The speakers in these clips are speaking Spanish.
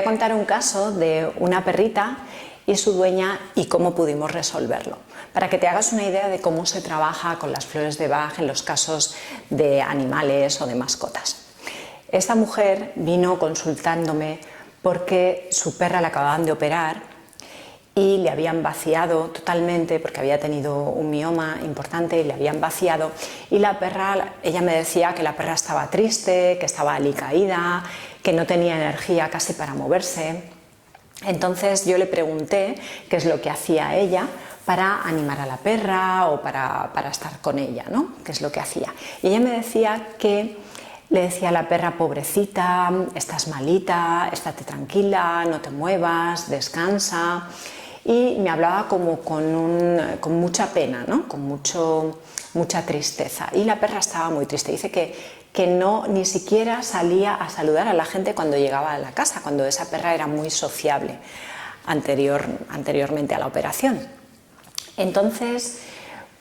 contar un caso de una perrita y su dueña y cómo pudimos resolverlo, para que te hagas una idea de cómo se trabaja con las flores de Bach en los casos de animales o de mascotas. Esta mujer vino consultándome porque su perra la acababan de operar y le habían vaciado totalmente, porque había tenido un mioma importante y le habían vaciado, y la perra, ella me decía que la perra estaba triste, que estaba alicaída, que no tenía energía casi para moverse. Entonces yo le pregunté qué es lo que hacía ella para animar a la perra o para estar con ella, ¿no? ¿Qué es lo que hacía? Y ella me decía que le decía a la perra: pobrecita, estás malita, estate tranquila, no te muevas, descansa. Y me hablaba como con mucha pena, ¿no? Con mucha tristeza. Y la perra estaba muy triste. Dice que no, ni siquiera salía a saludar a la gente cuando llegaba a la casa, cuando esa perra era muy sociable anteriormente a la operación. Entonces,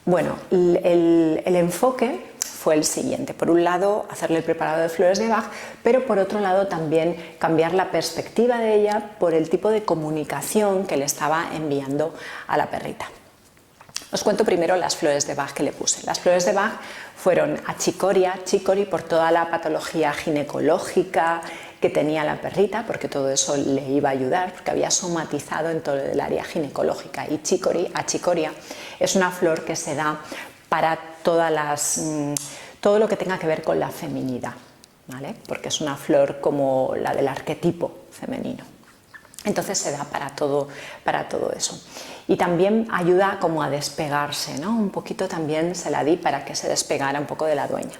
bueno, el enfoque fue el siguiente: por un lado, hacerle el preparado de flores de Bach, pero por otro lado también cambiar la perspectiva de ella por el tipo de comunicación que le estaba enviando a la perrita. Os cuento primero las flores de Bach que le puse. Las flores de Bach fueron achicoria, chicory por toda la patología ginecológica que tenía la perrita, porque todo eso le iba a ayudar, porque había somatizado en todo el área ginecológica. Y chicory, achicoria, es una flor que se da para todo lo que tenga que ver con la feminidad, ¿vale? Porque es una flor como la del arquetipo femenino. Entonces se da para todo eso. Y también ayuda como a despegarse, ¿no? Un poquito también se la di para que se despegara un poco de la dueña.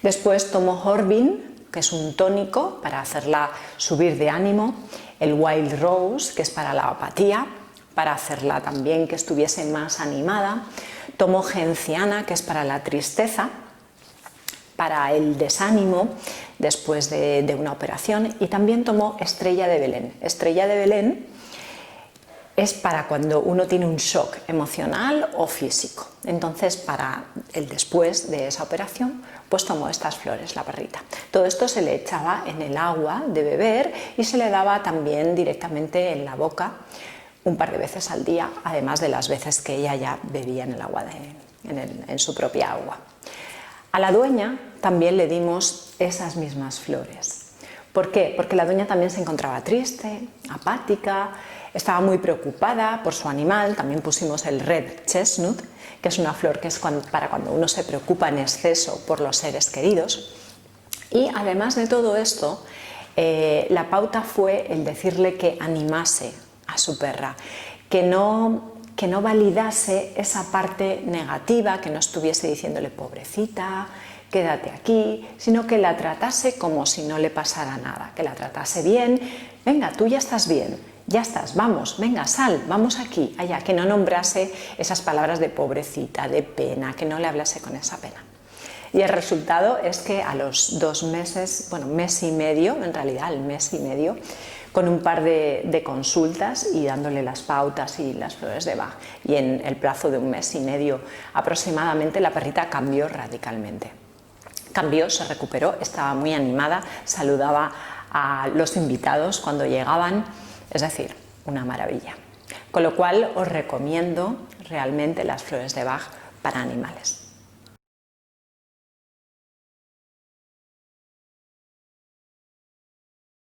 Después tomo Horbin, que es un tónico para hacerla subir de ánimo. El Wild Rose, que es para la apatía, para hacerla también que estuviese más animada. Tomo Genciana, que es para la tristeza, para el desánimo después de una operación. Y también tomo Estrella de Belén. Estrella de Belén es para cuando uno tiene un shock emocional o físico. Entonces, para el después de esa operación, pues tomó estas flores la perrita. Todo esto se le echaba en el agua de beber y se le daba también directamente en la boca un par de veces al día, además de las veces que ella ya bebía en el agua en su propia agua. A la dueña también le dimos esas mismas flores. ¿Por qué? Porque la dueña también se encontraba triste, apática, estaba muy preocupada por su animal. También pusimos el Red Chestnut, que es una flor que es para cuando uno se preocupa en exceso por los seres queridos. Y además de todo esto, la pauta fue el decirle que animase a su perra, que no validase esa parte negativa, que no estuviese diciéndole pobrecita, quédate aquí, sino que la tratase como si no le pasara nada, que la tratase bien. Venga, tú ya estás bien, ya estás, vamos, venga, sal, vamos aquí, allá, que no nombrase esas palabras de pobrecita, de pena, que no le hablase con esa pena. Y el resultado es que a los 2 meses, bueno, mes y medio, en realidad el mes y medio, con un par de consultas y dándole las pautas y las flores de Bach, y en el plazo de un mes y medio aproximadamente, la perrita cambió radicalmente. Cambió, se recuperó, estaba muy animada, saludaba a los invitados cuando llegaban, es decir, una maravilla. Con lo cual os recomiendo realmente las flores de Bach para animales.